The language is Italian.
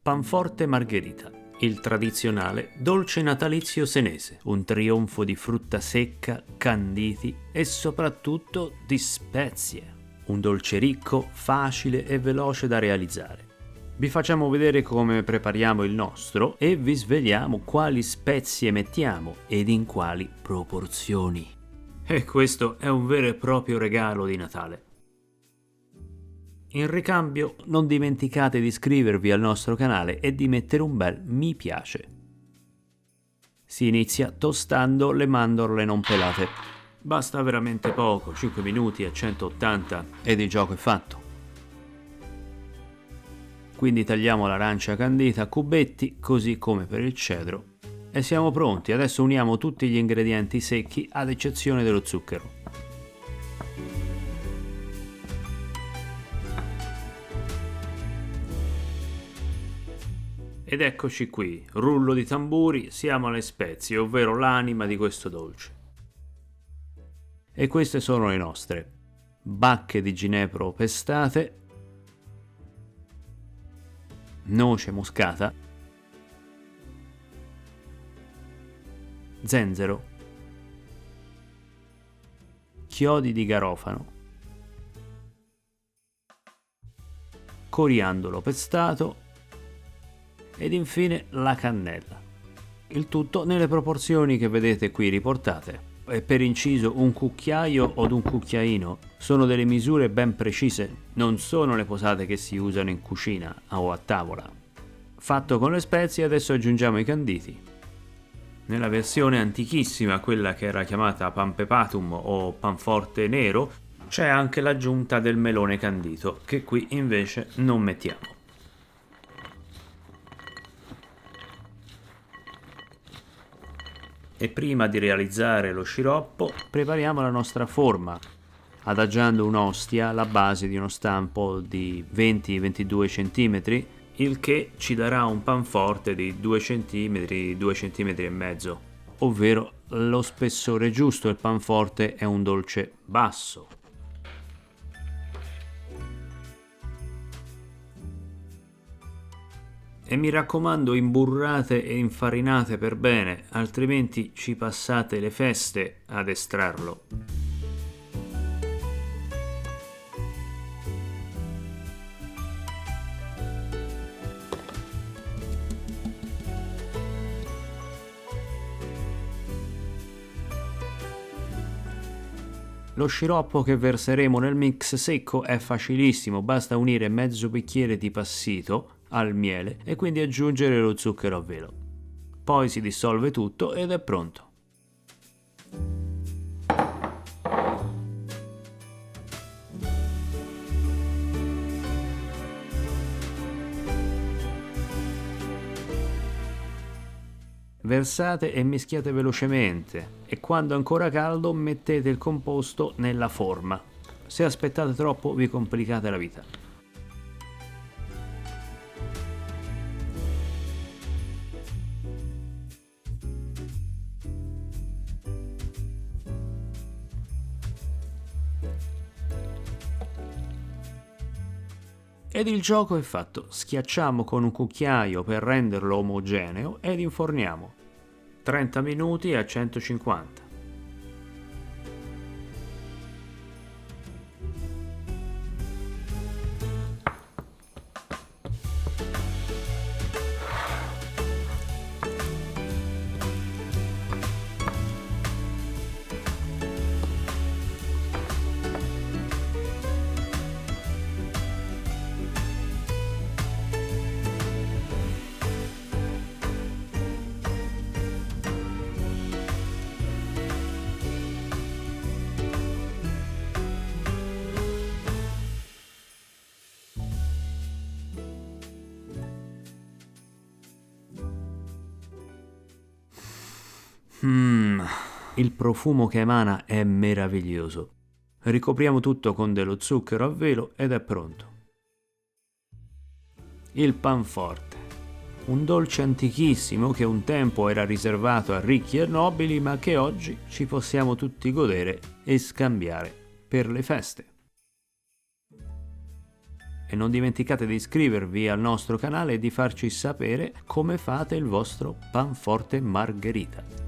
Panforte Margherita, il tradizionale dolce natalizio senese, un trionfo di frutta secca, canditi e soprattutto di spezie. Un dolce ricco, facile e veloce da realizzare. Vi facciamo vedere come prepariamo il nostro e vi sveliamo quali spezie mettiamo ed in quali proporzioni. E questo è un vero e proprio regalo di Natale. In ricambio, non dimenticate di iscrivervi al nostro canale e di mettere un bel mi piace. Si inizia tostando le mandorle non pelate. Basta veramente poco, 5 minuti a 180 ed il gioco è fatto. Quindi tagliamo l'arancia candita a cubetti, così come per il cedro. E siamo pronti, adesso uniamo tutti gli ingredienti secchi ad eccezione dello zucchero. Ed eccoci qui, rullo di tamburi, siamo alle spezie, ovvero l'anima di questo dolce. E queste sono le nostre: bacche di ginepro pestate, noce moscata, zenzero, chiodi di garofano, coriandolo pestato ed infine la cannella. Il tutto nelle proporzioni che vedete qui riportate. E per inciso, un cucchiaio od un cucchiaino sono delle misure ben precise, non sono le posate che si usano in cucina o a tavola. Fatto con le spezie, adesso aggiungiamo i canditi. Nella versione antichissima, quella che era chiamata panpepatum o panforte nero, c'è anche l'aggiunta del melone candito, che qui invece non mettiamo. E prima di realizzare lo sciroppo, prepariamo la nostra forma, adagiando un'ostia alla base di uno stampo di 20-22 cm, il che ci darà un panforte di 2 cm, 2 cm e mezzo, ovvero lo spessore giusto. Il panforte è un dolce basso. E mi raccomando, imburrate e infarinate per bene, altrimenti ci passate le feste ad estrarlo. Lo sciroppo che verseremo nel mix secco è facilissimo, basta unire mezzo bicchiere di passito al miele e quindi aggiungere lo zucchero a velo. Poi si dissolve tutto ed è pronto. Versate e mischiate velocemente e quando è ancora caldo mettete il composto nella forma. Se aspettate troppo vi complicate la vita. Ed il gioco è fatto. Schiacciamo con un cucchiaio per renderlo omogeneo ed inforniamo. 30 minuti a 150. Il profumo che emana è meraviglioso. Ricopriamo tutto con dello zucchero a velo ed è pronto. Il panforte, un dolce antichissimo che un tempo era riservato a ricchi e nobili, ma che oggi ci possiamo tutti godere e scambiare per le feste. e non dimenticate di iscrivervi al nostro canale e di farci sapere come fate il vostro panforte margherita.